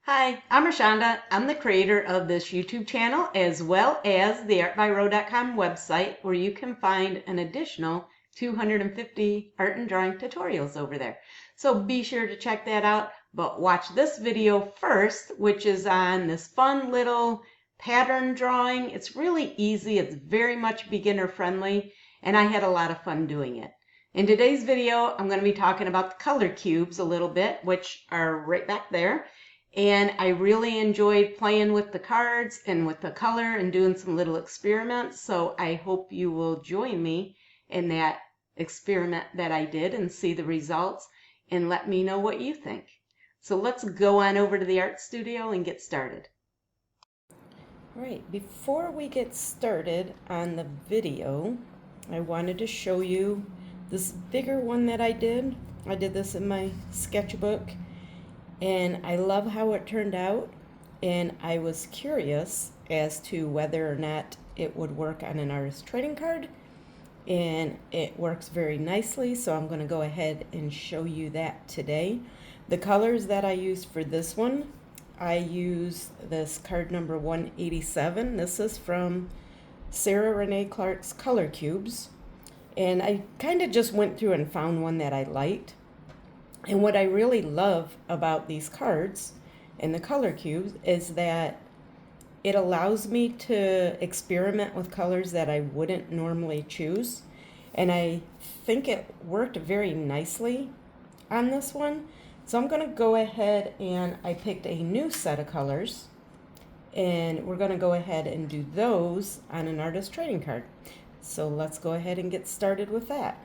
Hi, I'm Rashonda. I'm the creator of this YouTube channel as well as the artbyro.com website where you can find an additional 250 art and drawing tutorials over there. So be sure to check that out, but watch this video first, which is on this fun little pattern drawing. It's really easy. It's very much beginner friendly, and I had a lot of fun doing it. In today's video, I'm going to be talking about the color cubes a little bit, which are right back there. And I really enjoyed playing with the cards and with the color and doing some little experiments. So I hope you will join me in that experiment that I did and see the results and let me know what you think. So let's go on over to the art studio and get started. All right, before we get started on the video, I wanted to show you this bigger one that I did. I did this in my sketchbook. And I love how it turned out, and I was curious as to whether or not it would work on an artist trading card, and it works very nicely, so I'm going to go ahead and show you that today. The colors that I used for this one, I used this card number 187. This is from Sarah Renee Clark's Color Cubes, and I kind of just went through and found one that I liked. And what I really love about these cards and the color cubes is that it allows me to experiment with colors that I wouldn't normally choose. And I think it worked very nicely on this one. So I'm going to go ahead and I picked a new set of colors. And we're going to go ahead and do those on an artist trading card. So let's go ahead and get started with that.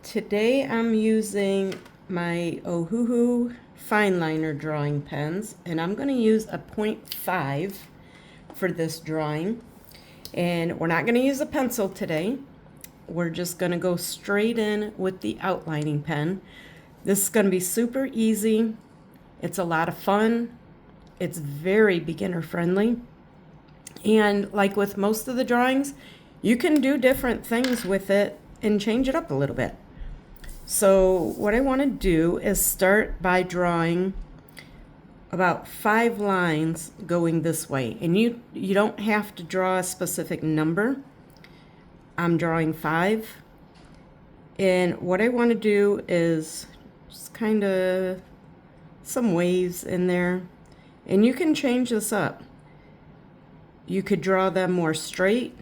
Today I'm using my Ohuhu fine liner drawing pens, and I'm going to use a 0.5 for this drawing. And we're not going to use a pencil today. We're just going to go straight in with the outlining pen. This is going to be super easy. It's a lot of fun. It's very beginner friendly. And like with most of the drawings, you can do different things with it and change it up a little bit. So what I want to do is start by drawing about 5 lines going this way. And you don't have to draw a specific number. I'm drawing 5. And what I want to do is just kind of some waves in there. And you can change this up. You could draw them more straight.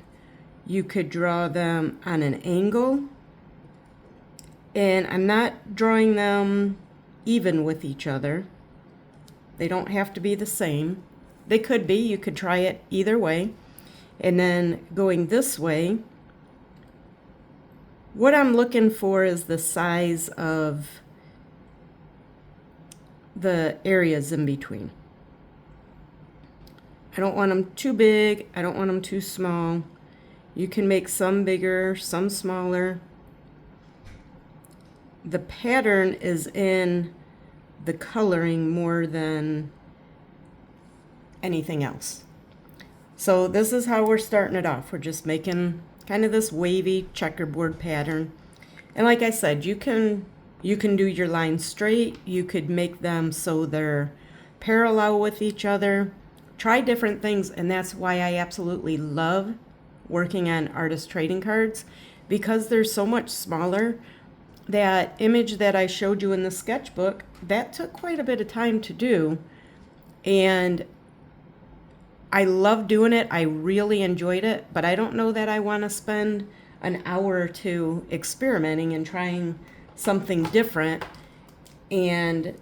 You could draw them on an angle. And I'm not drawing them even with each other. They don't have to be the same. They could be. You could try it either way. And then going this way, what I'm looking for is the size of the areas in between. I don't want them too big. I don't want them too small. You can make some bigger, some smaller. The pattern is in the coloring more than anything else. So this is how we're starting it off. We're just making kind of this wavy checkerboard pattern. And like I said, you can do your lines straight. You could make them so they're parallel with each other. Try different things, and that's why I absolutely love working on artist trading cards, because they're so much smaller. That image that I showed you in the sketchbook, that took quite a bit of time to do, and I love doing it. I really enjoyed it, but I don't know that I want to spend an hour or two experimenting and trying something different. And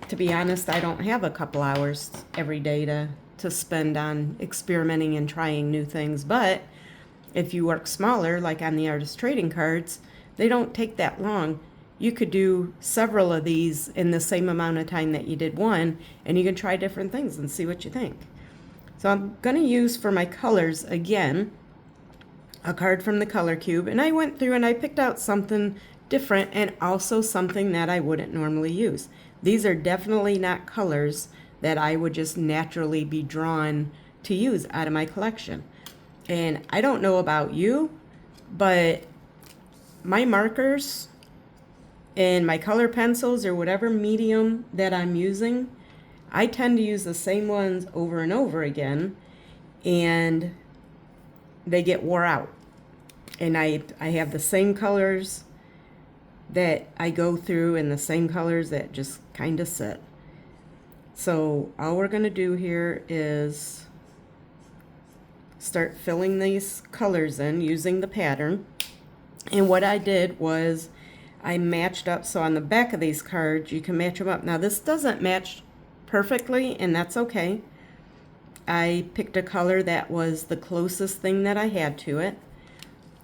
to be honest, I don't have a couple hours every day to spend on experimenting and trying new things. But if you work smaller, like on the artist trading cards, they don't take that long. You could do several of these in the same amount of time that you did one, and you can try different things and see what you think. So I'm going to use for my colors, again, a card from the color cube, and I went through and I picked out something different and also something that I wouldn't normally use. These are definitely not colors that I would just naturally be drawn to use out of my collection. And I don't know about you, but my markers And my color pencils or whatever medium that I'm using, I tend to use the same ones over and over again, and they get wore out. And I have the same colors that I go through and the same colors that just kind of sit. So all we're going to do here is start filling these colors in using the pattern. And what I did was I matched up, so on the back of these cards you can match them up. Now this doesn't match perfectly, and that's okay. I picked a color that was the closest thing that I had to it.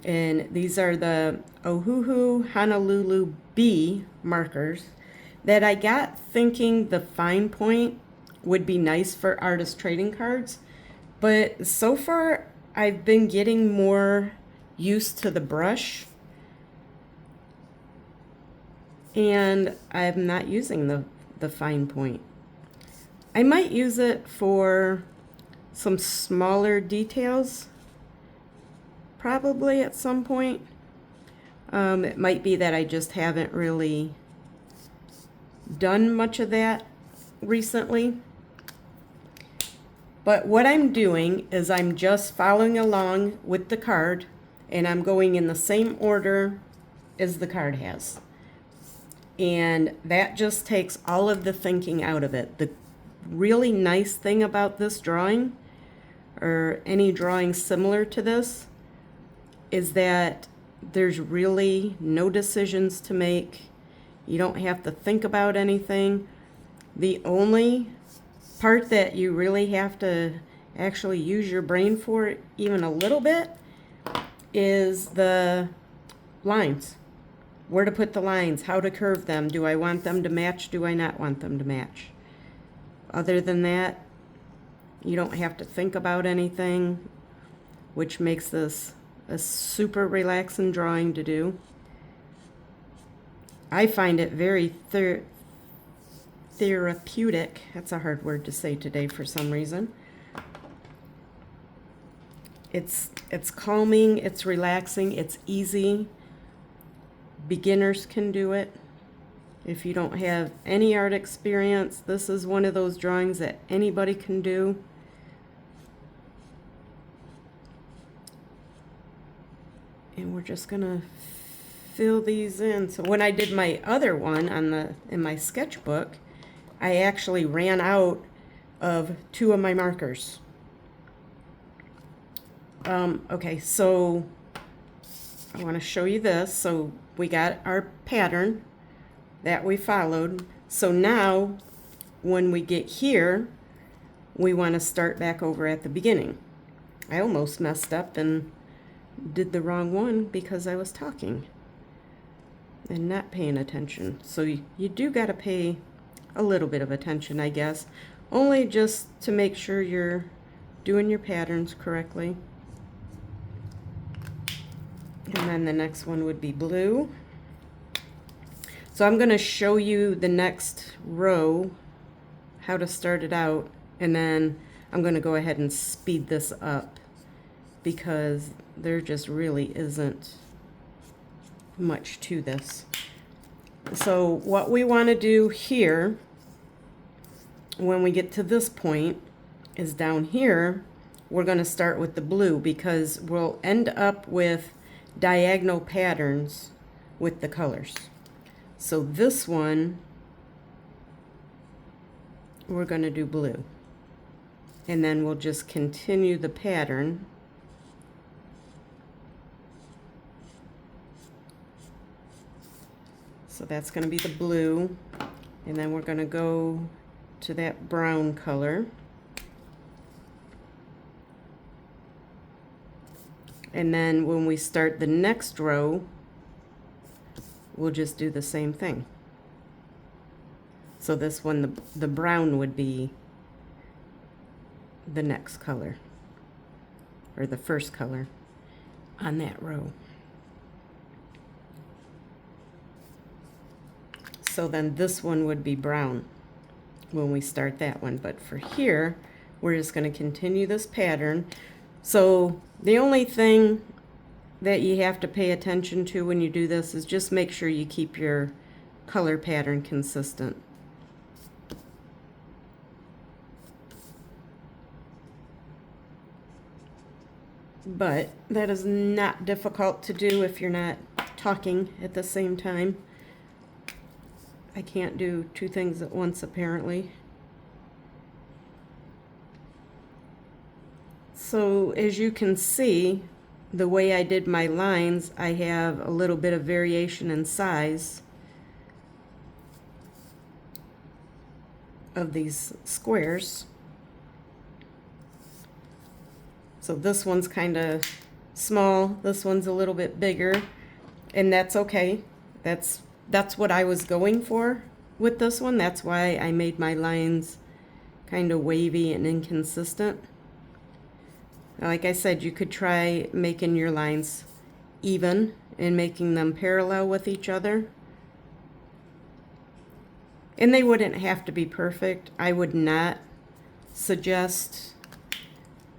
And these are the Ohuhu Honolulu B markers that I got thinking the fine point would be nice for artist trading cards. But so far I've been getting more used to the brush, and I'm not using the fine point. I might use it for some smaller details, probably at some point. It might be that I just haven't really done much of that recently. But what I'm doing is I'm just following along with the card, and I'm going in the same order as the card has. And that just takes all of the thinking out of it. The really nice thing about this drawing, or any drawing similar to this, is that there's really no decisions to make. You don't have to think about anything. The only part that you really have to actually use your brain for even a little bit is the lines. Where to put the lines, how to curve them. Do I want them to match? Do I not want them to match? Other than that, you don't have to think about anything, which makes this a super relaxing drawing to do. I find it very therapeutic. That's a hard word to say today for some reason. It's calming, it's relaxing, it's easy. Beginners can do it. If you don't have any art experience, this is one of those drawings that anybody can do. And we're just gonna fill these in. So when I did my other one in my sketchbook, I actually ran out of 2 of my markers. Okay, so I want to show you this. So we got our pattern that we followed. So now when we get here, we want to start back over at the beginning. I almost messed up and did the wrong one because I was talking and not paying attention. So you do got to pay a little bit of attention, I guess, only just to make sure you're doing your patterns correctly. And then the next one would be blue. So I'm going to show you the next row, how to start it out, and then I'm going to go ahead and speed this up because there just really isn't much to this. So what we want to do here when we get to this point is down here, we're going to start with the blue because we'll end up with diagonal patterns with the colors. So this one, we're going to do blue. And then we'll just continue the pattern. So that's going to be the blue. And then we're going to go to that brown color. And then when we start the next row, we'll just do the same thing. So this one, the brown would be the next color, or the first color on that row. So then this one would be brown when we start that one. But for here, we're just going to continue this pattern. So the only thing that you have to pay attention to when you do this is just make sure you keep your color pattern consistent. But that is not difficult to do if you're not talking at the same time. I can't do two things at once, apparently. So as you can see, the way I did my lines, I have a little bit of variation in size of these squares. So this one's kind of small, this one's a little bit bigger, and that's okay. That's what I was going for with this one. That's why I made my lines kind of wavy and inconsistent. Like I said, you could try making your lines even and making them parallel with each other. And they wouldn't have to be perfect. I would not suggest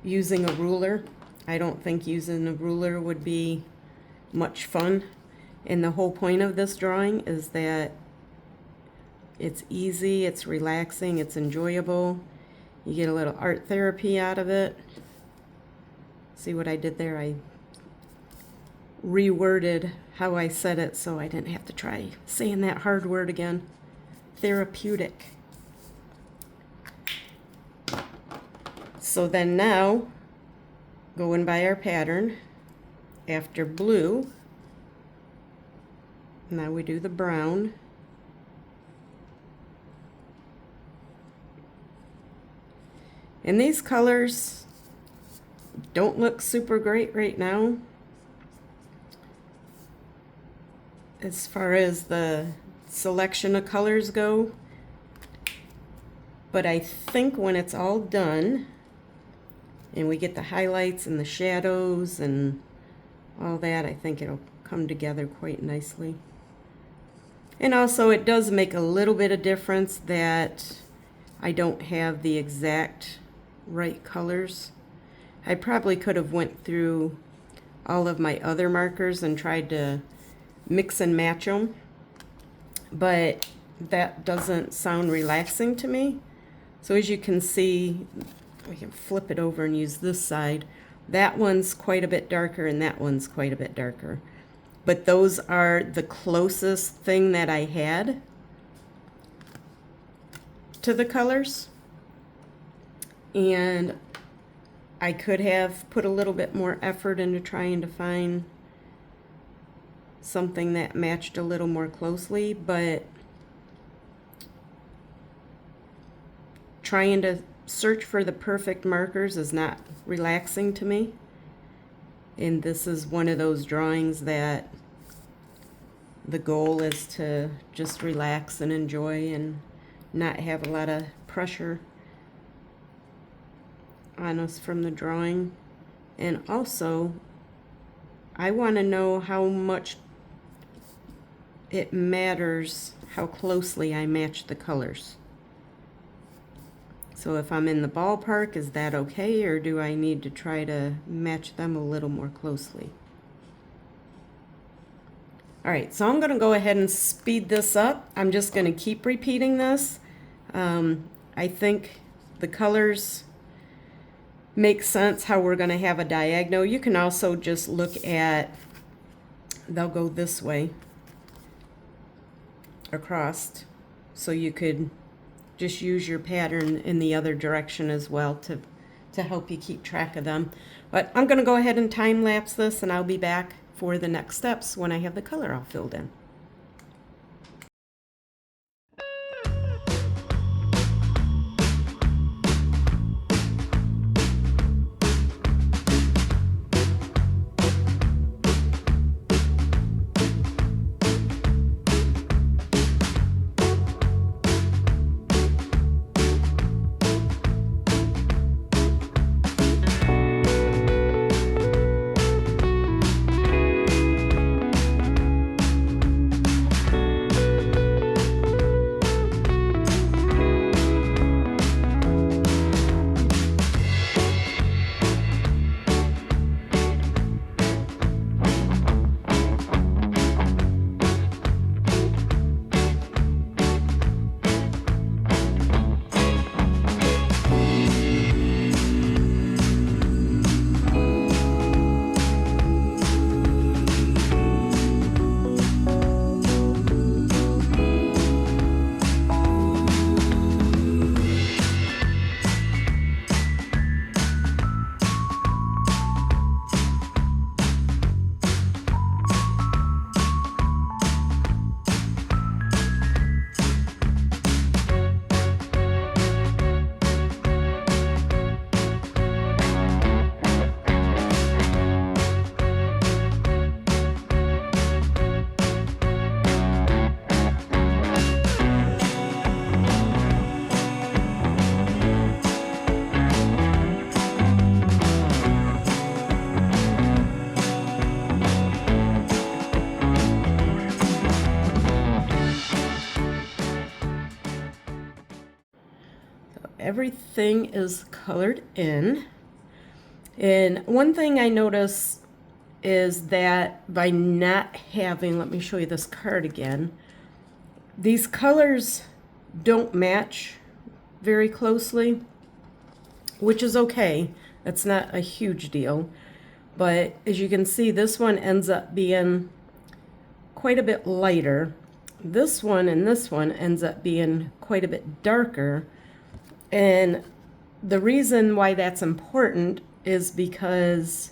using a ruler. I don't think using a ruler would be much fun. And the whole point of this drawing is that it's easy, it's relaxing, it's enjoyable. You get a little art therapy out of it. See what I did there? I reworded how I said it so I didn't have to try saying that hard word again. Therapeutic. So then now, going by our pattern, after blue, now we do the brown. And these colors don't look super great right now as far as the selection of colors go, but I think when it's all done and we get the highlights and the shadows and all that, I think it'll come together quite nicely. And also it does make a little bit of difference that I don't have the exact right colors. I probably could have went through all of my other markers and tried to mix and match them, but that doesn't sound relaxing to me. So as you can see, we can flip it over and use this side. That one's quite a bit darker and that one's quite a bit darker. But those are the closest thing that I had to the colors. And I could have put a little bit more effort into trying to find something that matched a little more closely, but trying to search for the perfect markers is not relaxing to me. And this is one of those drawings that the goal is to just relax and enjoy and not have a lot of pressure on us from the drawing. And also I want to know how much it matters how closely I match the colors. So if I'm in the ballpark, is that okay, or do I need to try to match them a little more closely? All right, so I'm going to go ahead and speed this up. I'm just going to keep repeating this. I think the colors make sense how we're going to have a diagonal. You can also just look at, they'll go this way across, so you could just use your pattern in the other direction as well to help you keep track of them. But I'm going to go ahead and time lapse this, and I'll be back for the next steps when I have the color all filled in. everything is colored in. And one thing I notice is that by not having, let me show you this card again, these colors don't match very closely, which is okay. It's not a huge deal. But as you can see, this one ends up being quite a bit lighter. This one and this one ends up being quite a bit darker. And the reason why that's important is because,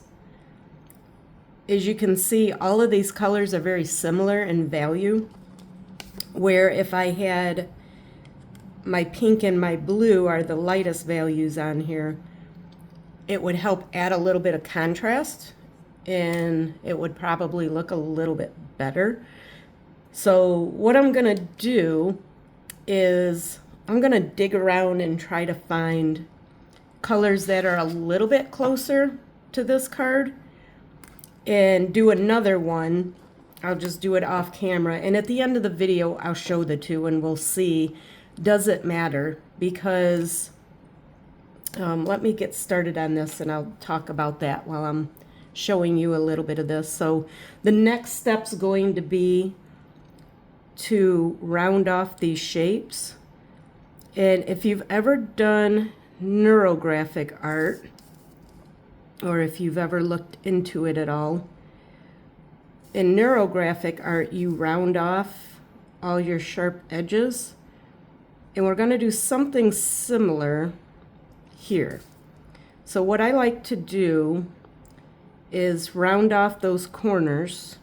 as you can see, all of these colors are very similar in value, where if I had my pink and my blue are the lightest values on here, it would help add a little bit of contrast and it would probably look a little bit better. So what I'm gonna do is I'm gonna dig around and try to find colors that are a little bit closer to this card and do another one. I'll just do it off camera, and at the end of the video I'll show the two and we'll see, does it matter? Because let me get started on this and I'll talk about that while I'm showing you a little bit of this. So the next step's going to be to round off these shapes. And if you've ever done neurographic art, or if you've ever looked into it at all, in neurographic art you round off all your sharp edges, and we're going to do something similar here. So what I like to do is round off those corners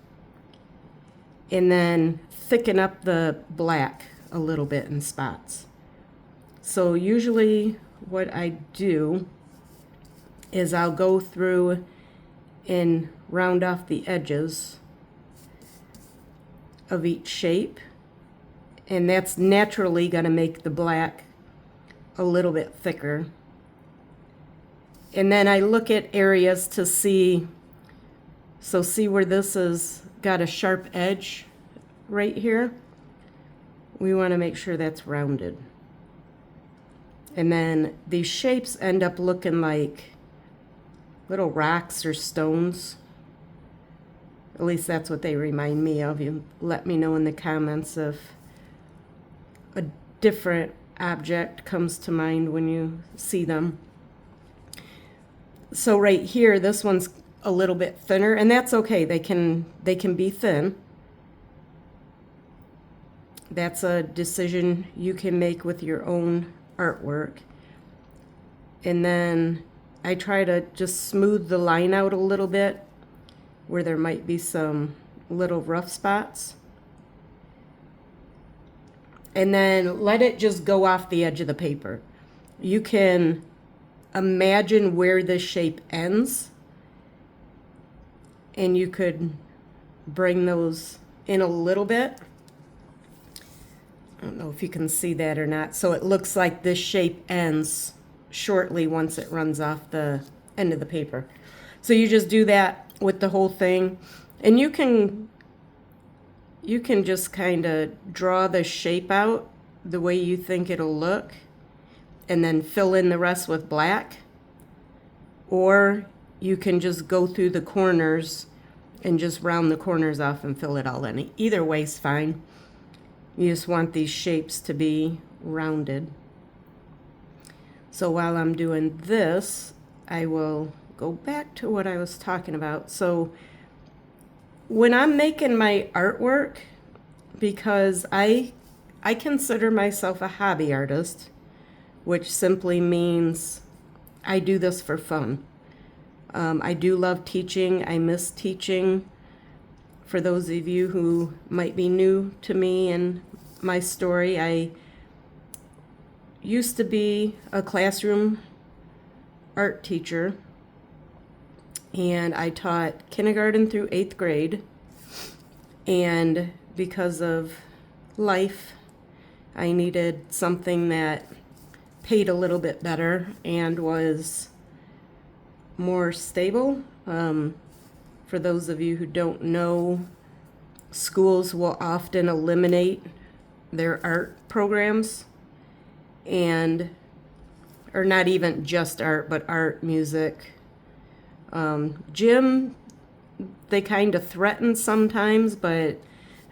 and then thicken up the black a little bit in spots. So usually what I do is I'll go through and round off the edges of each shape, and that's naturally going to make the black a little bit thicker. And then I look at areas to see, so see where this has got a sharp edge right here? We want to make sure that's rounded. And then these shapes end up looking like little rocks or stones. At least that's what they remind me of. You let me know in the comments if a different object comes to mind when you see them. So right here, this one's a little bit thinner, and that's okay. They can be thin. That's a decision you can make with your own artwork. And then I try to just smooth the line out a little bit where there might be some little rough spots. And then let it just go off the edge of the paper. You can imagine where this shape ends, and you could bring those in a little bit. I don't know if you can see that or not. So it looks like this shape ends shortly once it runs off the end of the paper. So you just do that with the whole thing, and you can just kind of draw the shape out the way you think it'll look and then fill in the rest with black. Or you can just go through the corners and just round the corners off and fill it all in. Either way's fine. You just want these shapes to be rounded. So while I'm doing this, I will go back to what I was talking about. So when I'm making my artwork, because I consider myself a hobby artist, which simply means I do this for fun. I do love teaching. I miss teaching. For those of you who might be new to me and my story, I used to be a classroom art teacher, and I taught kindergarten through 8th grade. And because of life, I needed something that paid a little bit better and was more stable. For those of you who don't know, schools will often eliminate their art programs, and or not even just art, but art, music. Gym, they kind of threaten sometimes, but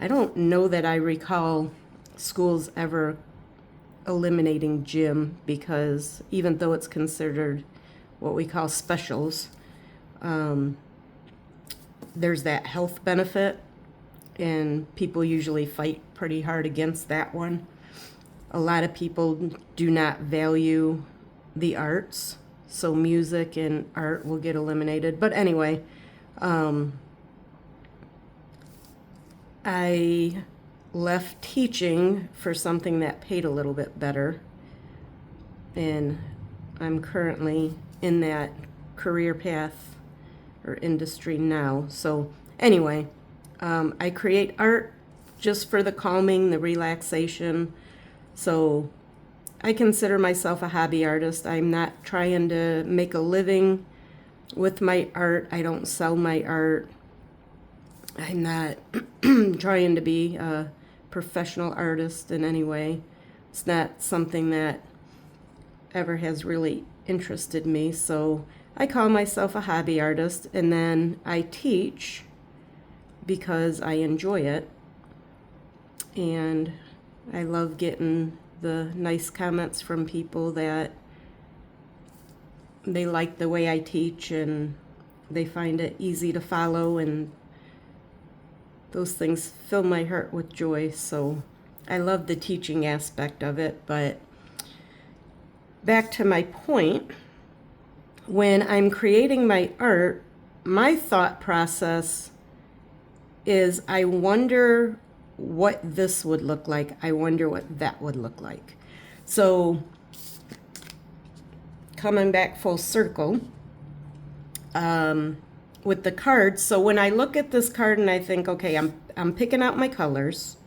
I don't know that I recall schools ever eliminating gym, because even though it's considered what we call specials, there's that health benefit, and people usually fight pretty hard against that one. A lot of people do not value the arts, so music and art will get eliminated. But anyway, I left teaching for something that paid a little bit better, and I'm currently in that career path or industry now. So anyway, I create art just for the calming, the relaxation. So I consider myself a hobby artist. I'm not trying to make a living with my art. I don't sell my art. I'm not trying to be a professional artist in any way. It's not something that ever has really interested me. So I call myself a hobby artist, and then I teach because I enjoy it. And I love getting the nice comments from people that they like the way I teach and they find it easy to follow, and those things fill my heart with joy. So I love the teaching aspect of it. But back to my point, when I'm creating my art, my thought process is, I wonder what this would look like. I wonder what that would look like. So coming back full circle, with the cards. So when I look at this card and I think, okay, I'm picking out my colors,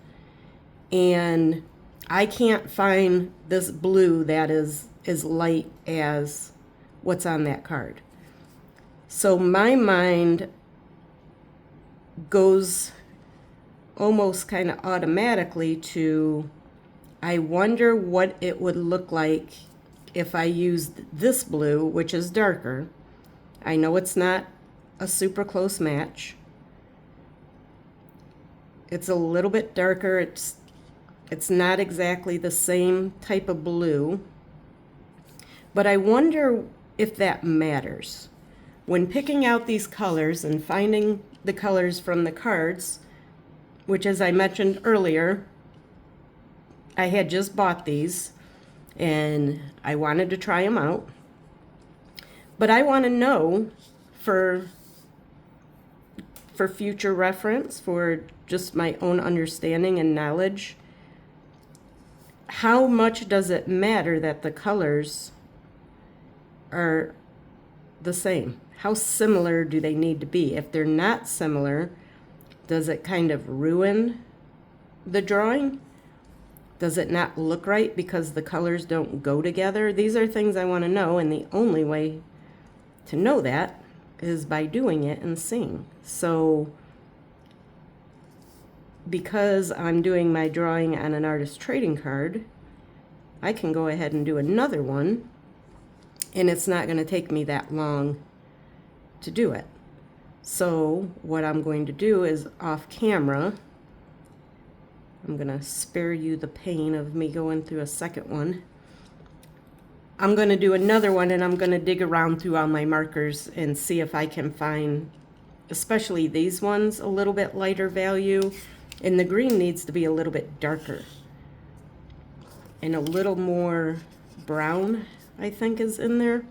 and I can't find this blue that is as light as what's on that card. So my mind goes almost kind of automatically to, I wonder what it would look like if I used this blue, which is darker. I know it's not a super close match. It's a little bit darker. It's not exactly the same type of blue. But I wonder if that matters. When picking out these colors and finding the colors from the cards, which, as I mentioned earlier, I had just bought these and I wanted to try them out. But I want to know for future reference, for just my own understanding and knowledge, how much does it matter that the colors are the same? How similar do they need to be? If they're not similar, does it kind of ruin the drawing? Does it not look right because the colors don't go together? These are things I want to know, and the only way to know that is by doing it and seeing. So because I'm doing my drawing on an artist trading card, I can go ahead and do another one, and it's not going to take me that long to do it. So what I'm going to do is, off camera, I'm going to spare you the pain of me going through a second one. I'm going to do another one, and I'm going to dig around through all my markers and see if I can find, especially these ones, a little bit lighter value. And the green needs to be a little bit darker. And a little more brown, I think, is in there.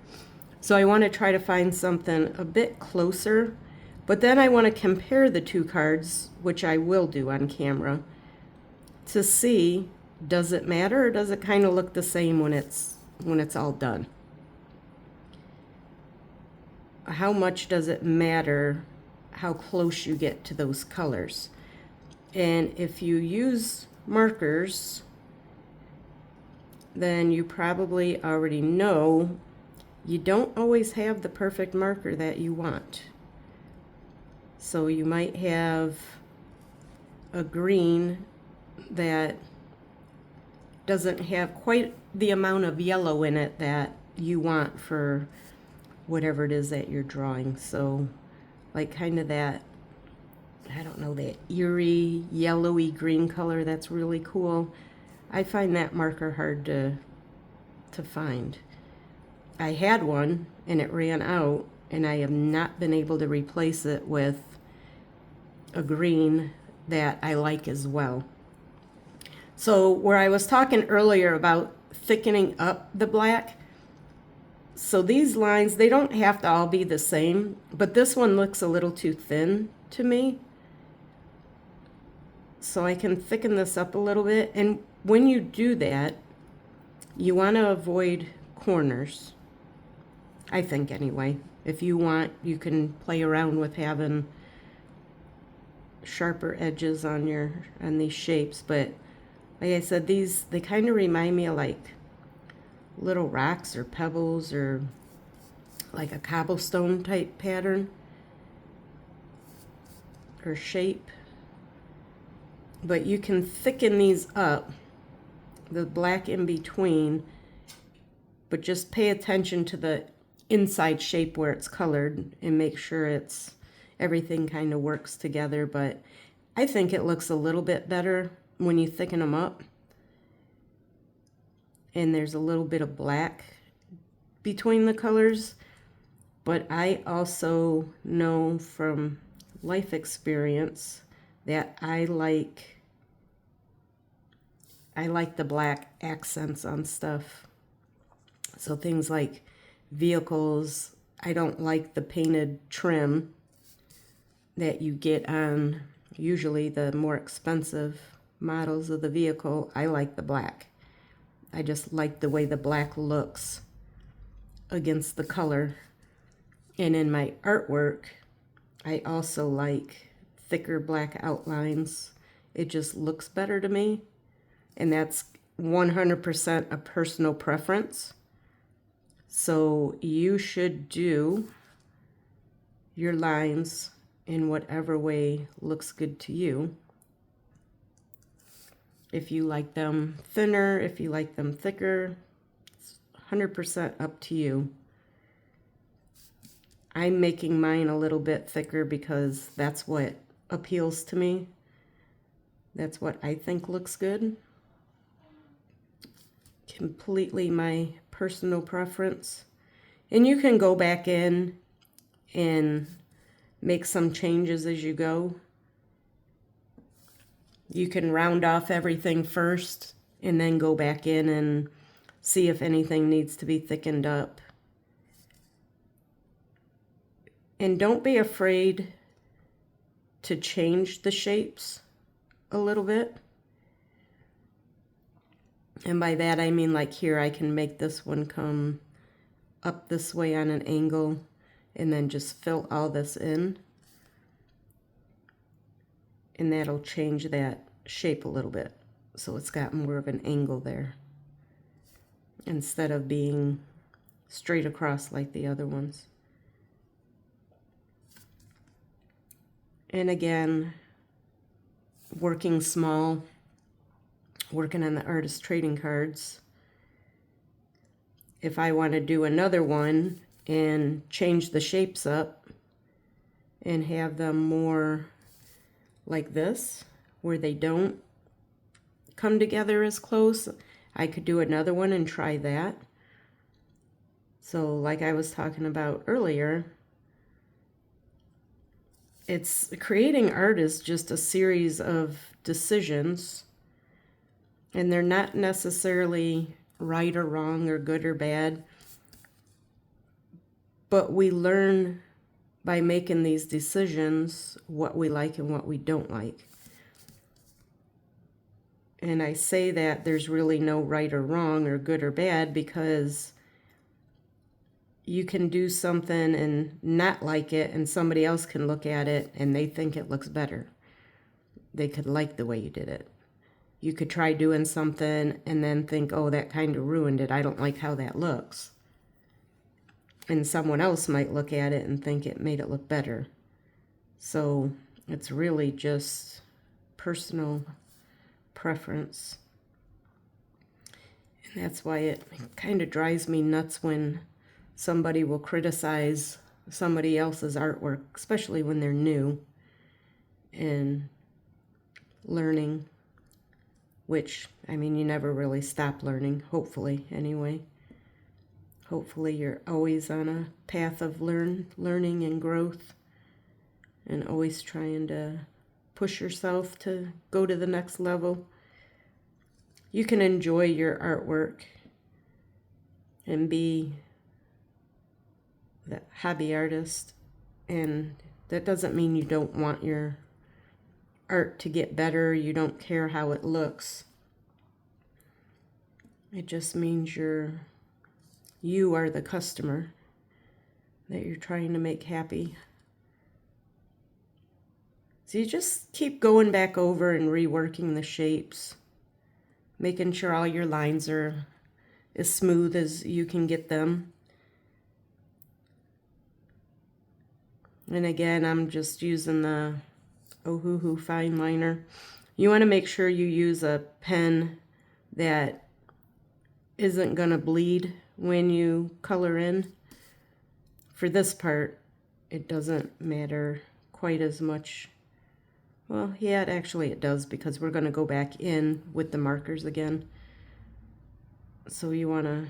So I want to try to find something a bit closer. But then I want to compare the two cards, which I will do on camera, to see, does it matter, or does it kind of look the same when it's all done? How much does it matter how close you get to those colors? And if you use markers, then you probably already know you don't always have the perfect marker that you want. So you might have a green that doesn't have quite the amount of yellow in it that you want for whatever it is that you're drawing. So like kind of that, I don't know, that eerie yellowy green color, that's really cool. I find that marker hard to find. I had one and it ran out, and I have not been able to replace it with a green that I like as well. So where I was talking earlier about thickening up the black, so these lines, they don't have to all be the same, but this one looks a little too thin to me. So I can thicken this up a little bit. And when you do that, you want to avoid corners, I think anyway. If you want, you can play around with having sharper edges on these shapes, but like I said, they kind of remind me of like little rocks or pebbles or like a cobblestone type pattern or shape. But you can thicken these up, the black in between, but just pay attention to the inside shape where it's colored and make sure everything kind of works together. But I think it looks a little bit better when you thicken them up. And there's a little bit of black between the colors. But I also know from life experience that I like the black accents on stuff. So things like vehicles, I don't like the painted trim that you get on usually the more expensive models of the vehicle. I like the black. I just like the way the black looks against the color. And in my artwork, I also like thicker black outlines. It just looks better to me. And that's 100% a personal preference. So you should do your lines in whatever way looks good to you. If you like them thinner, if you like them thicker, it's 100% up to you. I'm making mine a little bit thicker because that's what appeals to me. That's what I think looks good. Completely my personal preference. And you can go back in and make some changes as you go. You can round off everything first and then go back in and see if anything needs to be thickened up. And don't be afraid to change the shapes a little bit. And by that I mean, like here, I can make this one come up this way on an angle and then just fill all this in. And that'll change that shape a little bit. So it's got more of an angle there, instead of being straight across like the other ones. And again, working small, working on the artist trading cards. If I want to do another one and change the shapes up and have them more like this, where they don't come together as close, I could do another one and try that. So like I was talking about earlier, it's creating art is just a series of decisions, and they're not necessarily right or wrong or good or bad, but we learn by making these decisions what we like and what we don't like. And I say that there's really no right or wrong or good or bad, because you can do something and not like it, and somebody else can look at it and they think it looks better. They could like the way you did it. You could try doing something and then think, oh, that kind of ruined it. I don't like how that looks. And someone else might look at it and think it made it look better. So it's really just personal preference. That's why it kind of drives me nuts when somebody will criticize somebody else's artwork, especially when they're new and learning, which, I mean, you never really stop learning, hopefully, anyway. Hopefully you're always on a path of learning and growth and always trying to push yourself to go to the next level. You can enjoy your artwork and be the hobby artist, and that doesn't mean you don't want your art to get better, you don't care how it looks. It just means you are the customer that you're trying to make happy. So you just keep going back over and reworking the shapes, making sure all your lines are as smooth as you can get them. And again, I'm just using the Ohuhu fine liner. You want to make sure you use a pen that isn't going to bleed when you color in. For this part, it doesn't matter quite as much. Well, yeah, actually it does, because we're going to go back in with the markers again. So you want to,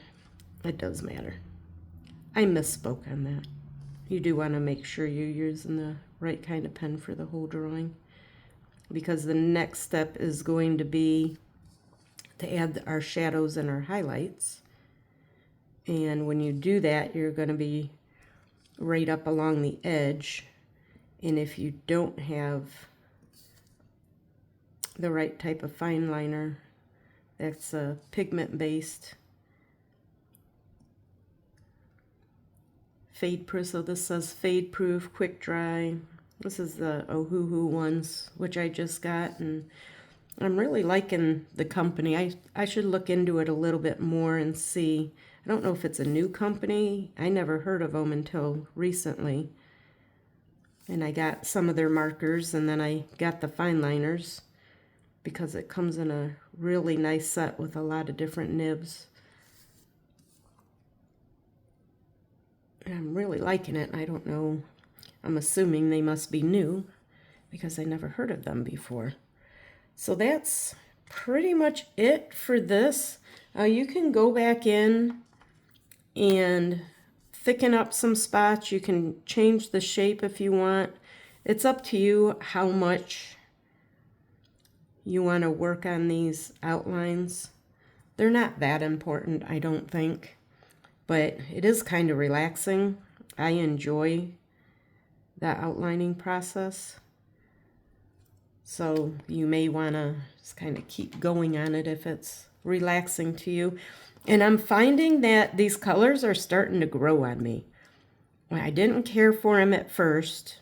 it does matter. I misspoke on that. You do want to make sure you're using the right kind of pen for the whole drawing, because the next step is going to be to add our shadows and our highlights. And when you do that, you're going to be right up along the edge. And if you don't have the right type of fine liner, that's a pigment based fade proof. So this says fade proof, quick dry. This is the Ohuhu ones, which I just got, and I'm really liking the company. I should look into it a little bit more and see. I don't know if it's a new company. I never heard of them until recently. And I got some of their markers, and then I got the fine liners because it comes in a really nice set with a lot of different nibs. I'm really liking it. I don't know. I'm assuming they must be new because I never heard of them before. So that's pretty much it for this. You can go back in and thicken up some spots. You can change the shape if you want. It's up to you how much you want to work on these outlines. They're not that important, I don't think, but it is kind of relaxing. I enjoy that outlining process. So you may want to just kind of keep going on it if it's relaxing to you. And I'm finding that these colors are starting to grow on me. I didn't care for them at first.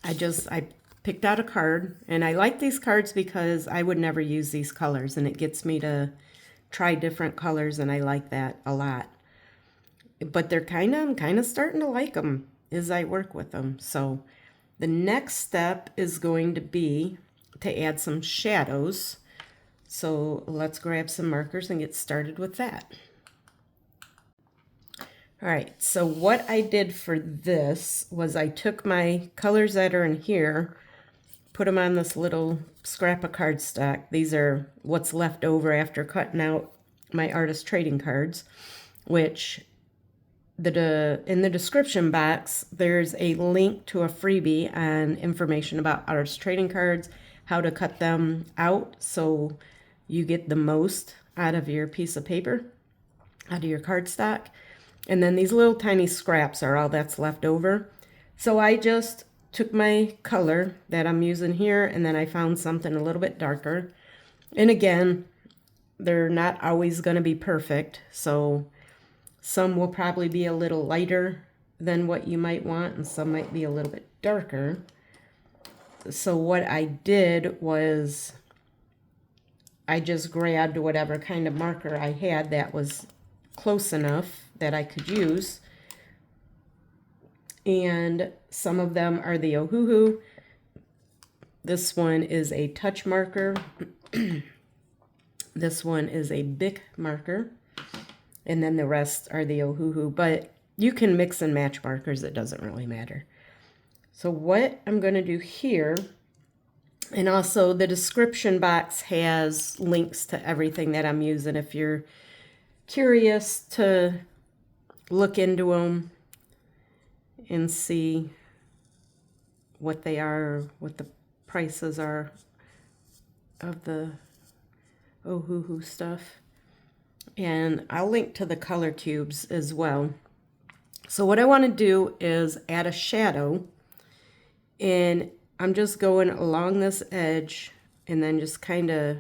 I picked out a card, and I like these cards because I would never use these colors, and it gets me to try different colors, and I like that a lot. But I'm kind of starting to like them as I work with them. So the next step is going to be to add some shadows. So let's grab some markers and get started with that. All right, so what I did for this was I took my colors that are in here, put them on this little scrap of cardstock. These are what's left over after cutting out my artist trading cards, which in the description box, there's a link to a freebie on information about artist trading cards, how to cut them out so you get the most out of your piece of paper, out of your cardstock. And then these little tiny scraps are all that's left over. So I just took my color that I'm using here, and then I found something a little bit darker. And again, they're not always going to be perfect, so some will probably be a little lighter than what you might want, and some might be a little bit darker. So what I did was I just grabbed whatever kind of marker I had that was close enough that I could use. And some of them are the Ohuhu. This one is a touch marker. This one is a Bic marker, and then the rest are the Ohuhu, but you can mix and match markers. It doesn't really matter. So what I'm going to do here, and also the description box has links to everything that I'm using if you're curious to look into them and see what they are, what the prices are of the Ohuhu stuff. And I'll link to the color cubes as well. So what I want to do is add a shadow, and I'm just going along this edge and then just kind of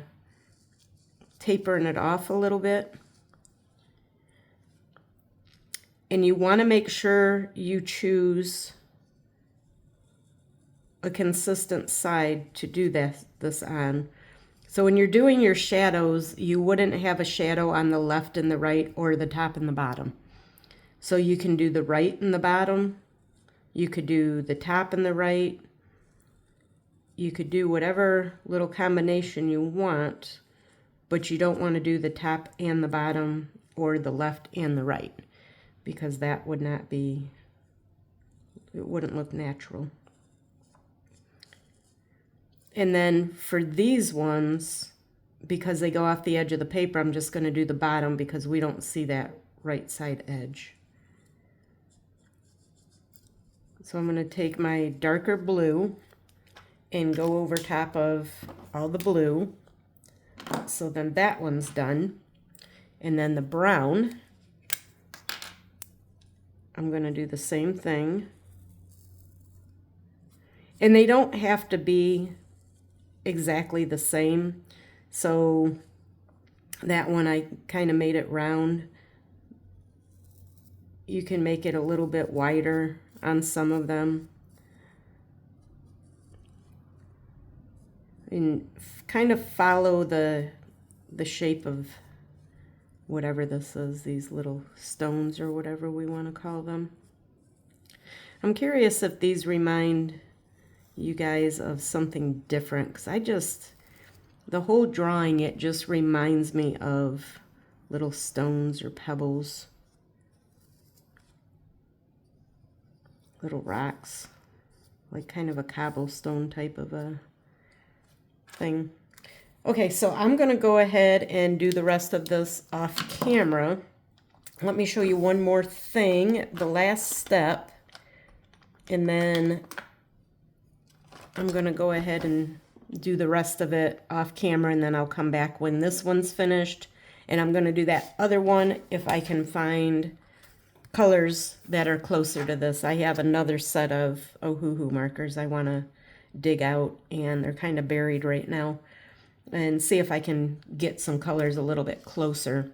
tapering it off a little bit. And you want to make sure you choose a consistent side to do this on. So when you're doing your shadows, you wouldn't have a shadow on the left and the right or the top and the bottom. So you can do the right and the bottom. You could do the top and the right. You could do whatever little combination you want, but you don't want to do the top and the bottom or the left and the right, because that would not be, it wouldn't look natural. And then for these ones, because they go off the edge of the paper, I'm just going to do the bottom because we don't see that right side edge. So I'm going to take my darker blue and go over top of all the blue. So then that one's done. And then the brown, I'm going to do the same thing. And they don't have to be exactly the same. So that one I kind of made it round. You can make it a little bit wider on some of them. And kind of follow the shape of whatever this is, these little stones or whatever we want to call them. I'm curious if these remind you guys of something different, because the whole drawing, it just reminds me of little stones or pebbles, little rocks, like kind of a cobblestone type of a thing. Okay, so I'm going to go ahead and do the rest of this off camera. Let me show you one more thing, the last step, and then I'm going to go ahead and do the rest of it off camera, and then I'll come back when this one's finished, and I'm going to do that other one if I can find colors that are closer to this. I have another set of Ohuhu markers I want to dig out, and they're kind of buried right now, and see if I can get some colors a little bit closer.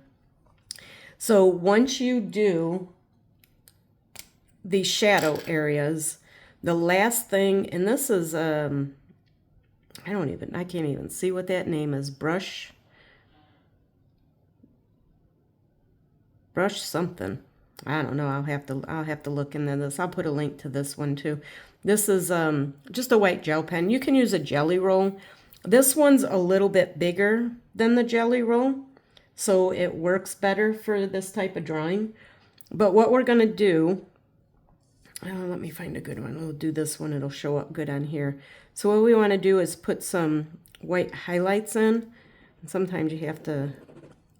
So once you do the shadow areas, the last thing, and this is I can't even see what that name is. Brush something. I don't know. I'll have to look into this. I'll put a link to this one too. This is just a white gel pen. You can use a jelly roll. This one's a little bit bigger than the jelly roll, so it works better for this type of drawing. But what we're going to do, let me find a good one. We'll do this one. It'll show up good on here. So what we want to do is put some white highlights in. And sometimes you have to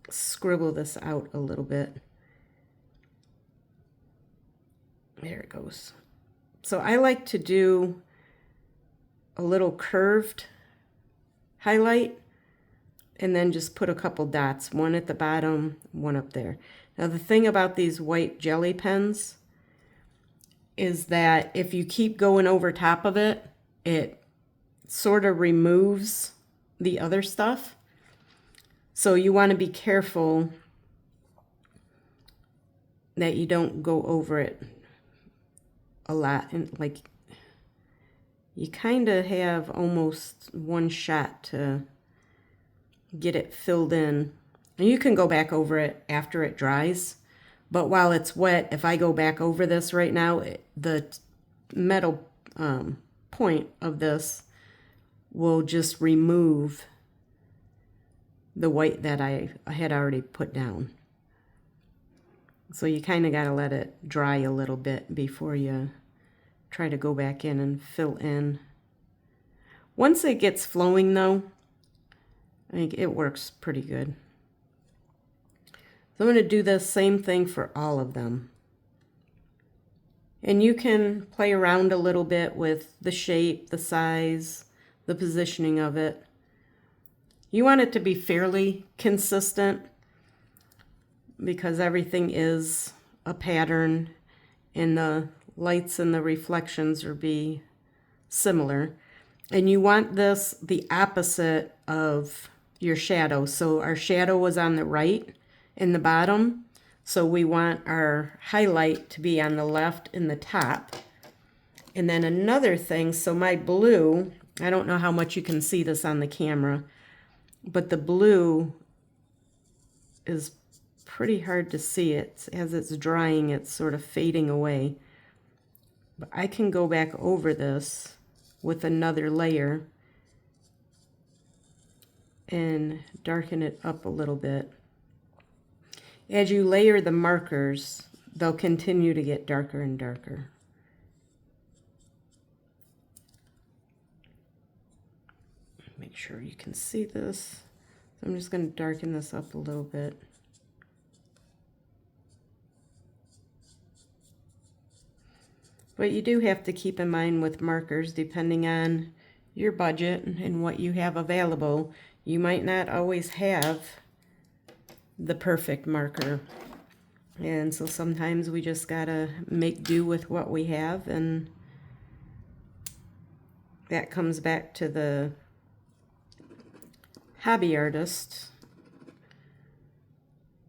scribble this out a little bit. There it goes. So I like to do a little curved highlight and then just put a couple dots, one at the bottom, one up there. Now the thing about these white jelly pens is that if you keep going over top of it, it sort of removes the other stuff. So you want to be careful that you don't go over it a lot, and like you kind of have almost one shot to get it filled in. And you can go back over it after it dries, but while it's wet, if I go back over this right now, the metal point of this will just remove the white that I had already put down. So you kind of got to let it dry a little bit before you try to go back in and fill in. Once it gets flowing though, I think it works pretty good. So I'm going to do the same thing for all of them. And you can play around a little bit with the shape, the size, the positioning of it. You want it to be fairly consistent because everything is a pattern and the lights and the reflections will be similar. And you want this the opposite of your shadow. So our shadow was on the right in the bottom. So we want our highlight to be on the left in the top. And then another thing, so my blue, I don't know how much you can see this on the camera, but the blue is pretty hard to see. It as it's drying, it's sort of fading away. But I can go back over this with another layer and darken it up a little bit. As you layer the markers, they'll continue to get darker and darker. Make sure you can see this. So I'm just going to darken this up a little bit. But you do have to keep in mind with markers, depending on your budget and what you have available, you might not always have the perfect marker. And so sometimes we just gotta make do with what we have, and that comes back to the hobby artist.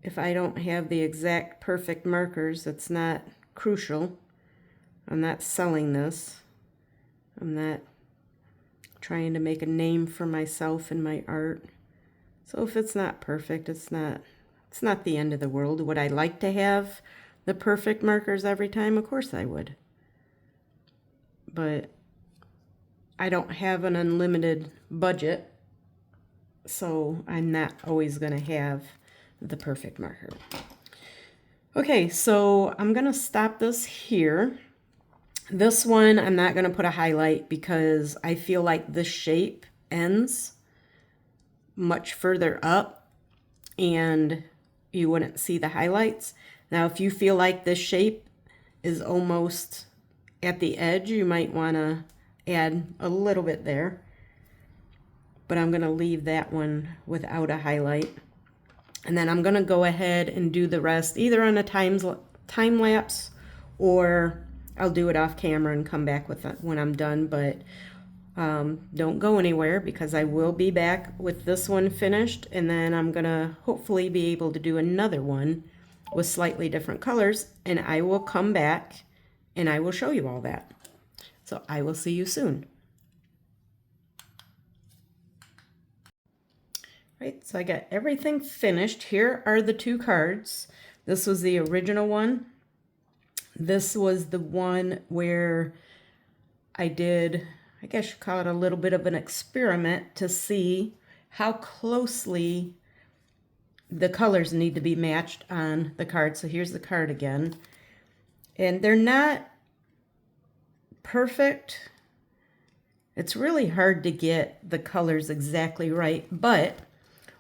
If I don't have the exact perfect markers, it's not crucial. I'm not selling this. I'm not trying to make a name for myself in my art. So if it's not perfect, it's not the end of the world. Would I like to have the perfect markers every time? Of course I would. But I don't have an unlimited budget, so I'm not always going to have the perfect marker. Okay, so I'm going to stop this here. This one, I'm not going to put a highlight because I feel like this shape ends much further up and you wouldn't see the highlights. Now, if you feel like this shape is almost at the edge, you might want to add a little bit there. But I'm going to leave that one without a highlight. And then I'm going to go ahead and do the rest either on a time lapse, or I'll do it off camera and come back with it when I'm done. But don't go anywhere because I will be back with this one finished, and then I'm gonna hopefully be able to do another one with slightly different colors, and I will come back and I will show you all that. So I will see you soon. Right, so I got everything finished. Here are the two cards. This was the original one. This was the one where I did, I guess you call it a little bit of an experiment to see how closely the colors need to be matched on the card. So here's the card again. And they're not perfect. It's really hard to get the colors exactly right, but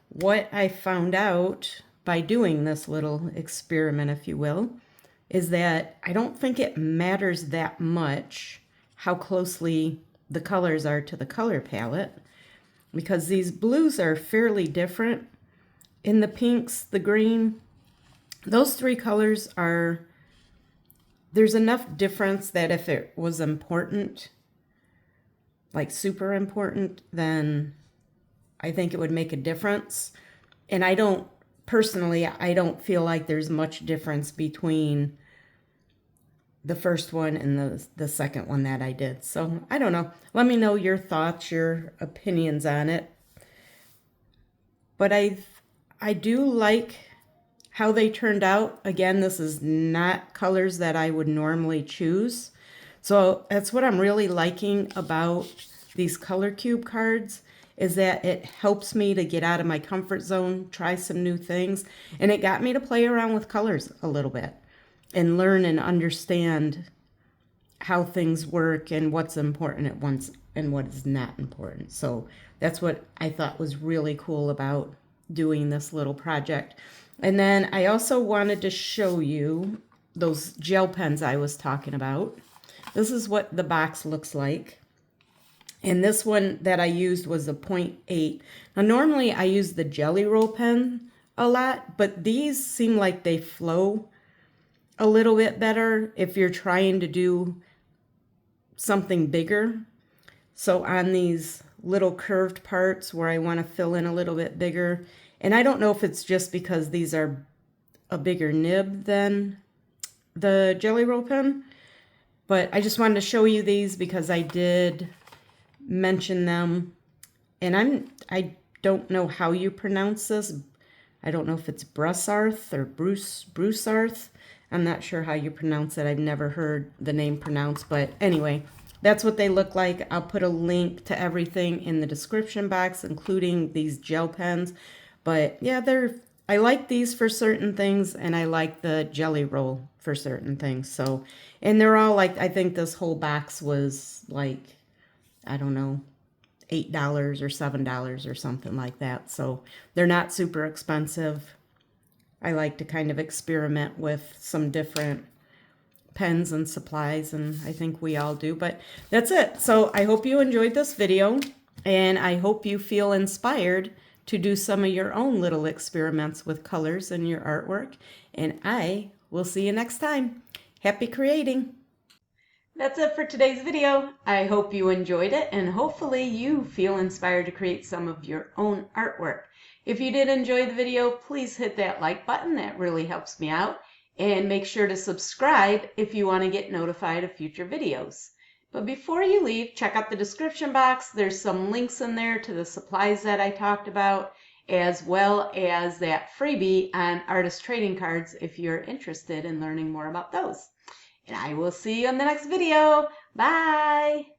what I found out by doing this little experiment, if you will, is that I don't think it matters that much how closely the colors are to the color palette, because these blues are fairly different. In the pinks, the green, those three colors are, there's enough difference that if it was important, like super important, then I think it would make a difference. And I don't, personally, I don't feel like there's much difference between the first one and the second one that I did. So I don't know. Let me know your thoughts, your opinions on it. But I do like how they turned out. Again, this is not colors that I would normally choose. So that's what I'm really liking about these color cube cards, is that it helps me to get out of my comfort zone, try some new things, and it got me to play around with colors a little bit and learn and understand how things work and what's important at once and what is not important. So that's what I thought was really cool about doing this little project. And then I also wanted to show you those gel pens I was talking about. This is what the box looks like. And this one that I used was a 0.8. Now normally I use the Jelly Roll pen a lot, but these seem like they flow a little bit better if you're trying to do something bigger. So on these little curved parts where I want to fill in a little bit bigger, and I don't know if it's just because these are a bigger nib than the Jelly Roll pen, but I just wanted to show you these because I did mention them, and I don't know how you pronounce this. I don't know if it's Brussarth or Brussarth. I'm not sure how you pronounce it. I've never heard the name pronounced, but anyway, that's what they look like. I'll put a link to everything in the description box, including these gel pens. But yeah, I like these for certain things, and I like the Jelly Roll for certain things. So, and they're all like, I think this whole box was like, I don't know, $8 or $7 or something like that. So they're not super expensive. I like to kind of experiment with some different pens and supplies, and I think we all do. But that's it. So I hope you enjoyed this video, and I hope you feel inspired to do some of your own little experiments with colors in your artwork. And I will see you next time. Happy creating! That's it for today's video. I hope you enjoyed it, and hopefully you feel inspired to create some of your own artwork. If you did enjoy the video, please hit that like button. That really helps me out. And make sure to subscribe if you want to get notified of future videos. But before you leave, check out the description box. There's some links in there to the supplies that I talked about, as well as that freebie on artist trading cards if you're interested in learning more about those. And I will see you in the next video. Bye!